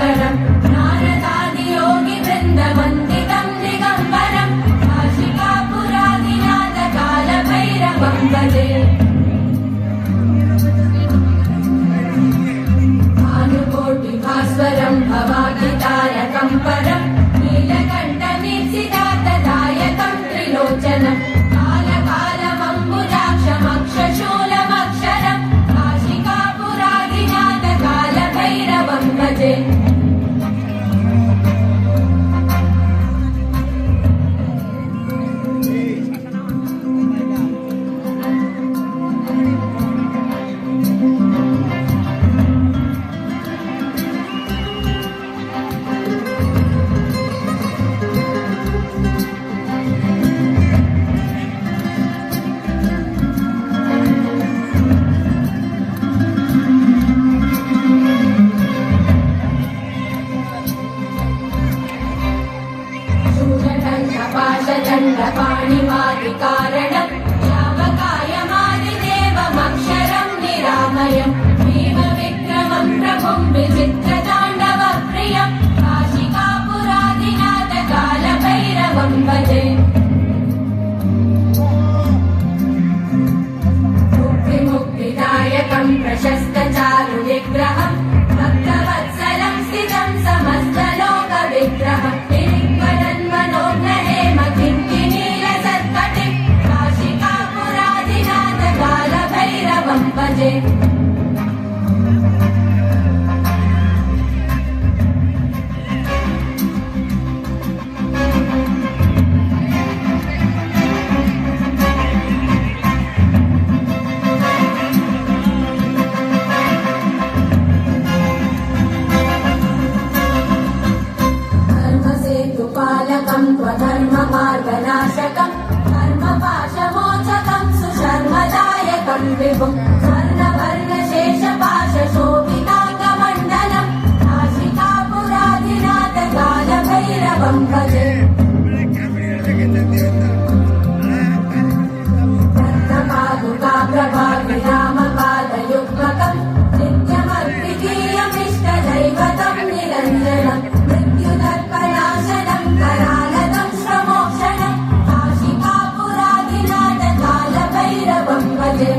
शङ्करम् नारदादियोगि वृन्दवन्दितं दिगम्बरम् काशिकापुरादिनाथ कालभैरवं भजे भानुकोटिभास्वरं भवादितारकं परं नीलकण्ठमीप्सितार्थदायकं त्रिलोचनम् कालकालमम्बुजाक्षमक्षशूलमक्षरम् काशिकापुरादिनाथ कालभैरवं भजे पाणिमादिकारणं यावकायमादिदेवमक्षरं निरामयं भीमविक्रमं प्रभुं विचित्रताण्डवप्रियं काशिकापुरादिनाथ कालभैरवं भजे मुक्तिदायकं प्रशस्तचारुविग्रहं भक्तवत्सलं स्थितं समस्तलोकविग्रहम् भजे धर्मसेतुपालकं त्वधर्ममार्गनाशकं धर्मपाशमोचकं सुशर्मदायकं विभुं स्वर्णवर्णशेषपाशशोभिताङ्गमण्डलं काशिकापुरादिनाथ कालभैरवं भजे रत्नपादुकाप्रभाविरामपादयुग्मकं नित्यमद्वितीयमिष्टदैवतं निरञ्जनं मृत्युदर्पनाशनं करालदं श्रमोक्षणं काशिकापुरादिनाथ कालभैरवं भजे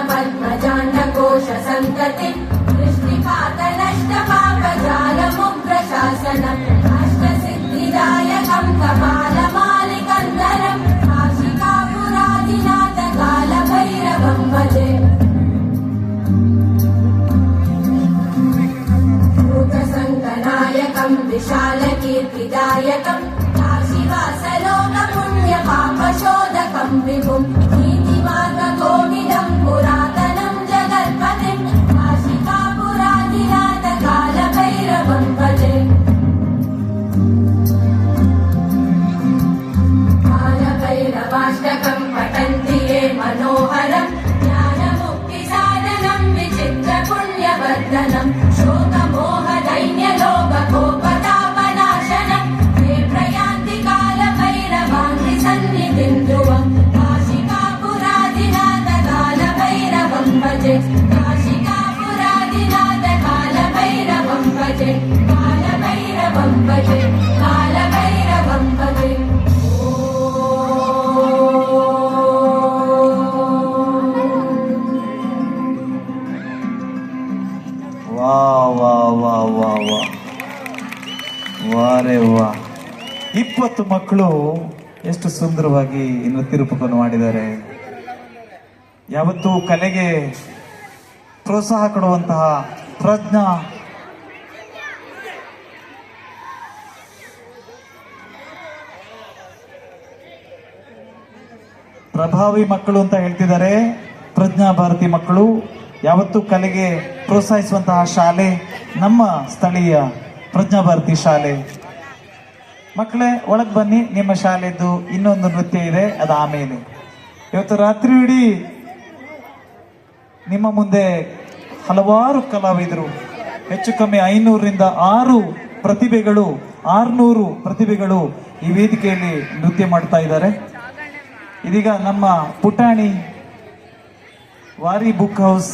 पद्मजाण्डकोशसन्ततिं दृष्टिपातनष्टपापजालमुग्रशासनम् अष्टसिद्धिदायकं कपालमालिकन्दरं काशिकापुरादिनाथ कालभैरवं भजे भूतसङ्कनायकं विशालकीर्तिदायकं काशीवासलोकपुण्यपापशोधकं विभुं नीतिमार्गकोविदं पुरातनं जगत्पतिं काशिकापुरादिनाथ कालभैरवं भजे कालभैरवाष्टकं पठन्ति ये मनोहरं ज्ञानमुक्तिसाधनं विचित्रपुण्यवर्धनं शोकमोहदैन्यलोभकोपतापनाशनं ये प्रयान्ति कालभैरवाङ्घ्रिसन्निधिं ध्रुवं काशिकापुरादिनाथ कालभैरवं भजे काशिकापुरादिनाथ कालभैरवं भजे कालभैरवं भजे कालभैरवं भजे ವಾರೇ ವಾ 20 ಮಕ್ಕಳು ಎಷ್ಟು ಸುಂದರವಾಗಿ ನೃತ್ಯ ರೂಪಕವನ್ನು ಮಾಡಿದ್ದಾರೆ. ಯಾವತ್ತೂ ಕಲೆಗೆ ಪ್ರೋತ್ಸಾಹ ಕೊಡುವಂತಹ ಪ್ರಜ್ಞಾ ಪ್ರಭಾವಿ ಮಕ್ಕಳು ಅಂತ ಹೇಳ್ತಿದ್ದಾರೆ. ಪ್ರಜ್ಞಾ ಭಾರತಿ ಮಕ್ಕಳು ಯಾವತ್ತೂ ಕಲೆಗೆ ಪ್ರೋತ್ಸಾಹಿಸುವಂತಹ ಶಾಲೆ ನಮ್ಮ ಸ್ಥಳೀಯ ಪ್ರಜ್ಞಾ ಭಾರತಿ ಶಾಲೆ. ಮಕ್ಕಳೇ ಒಳಗ್ ಬನ್ನಿ, ನಿಮ್ಮ ಶಾಲೆದ್ದು ಇನ್ನೊಂದು ನೃತ್ಯ ಇದೆ, ಅದು ಆಮೇಲೆ. ಇವತ್ತು ರಾತ್ರಿ ಇಡೀ ನಿಮ್ಮ ಮುಂದೆ ಹಲವಾರು ಕಲಾವಿದರು, ಹೆಚ್ಚು ಕಮ್ಮಿ 500ರಿಂದ 600 ಪ್ರತಿಭೆಗಳು ಈ ವೇದಿಕೆಯಲ್ಲಿ ನೃತ್ಯ ಮಾಡ್ತಾ ಇದ್ದಾರೆ. ಇದೀಗ ನಮ್ಮ ಪುಟಾಣಿ ವಾರಿ ಬುಕ್ ಹೌಸ್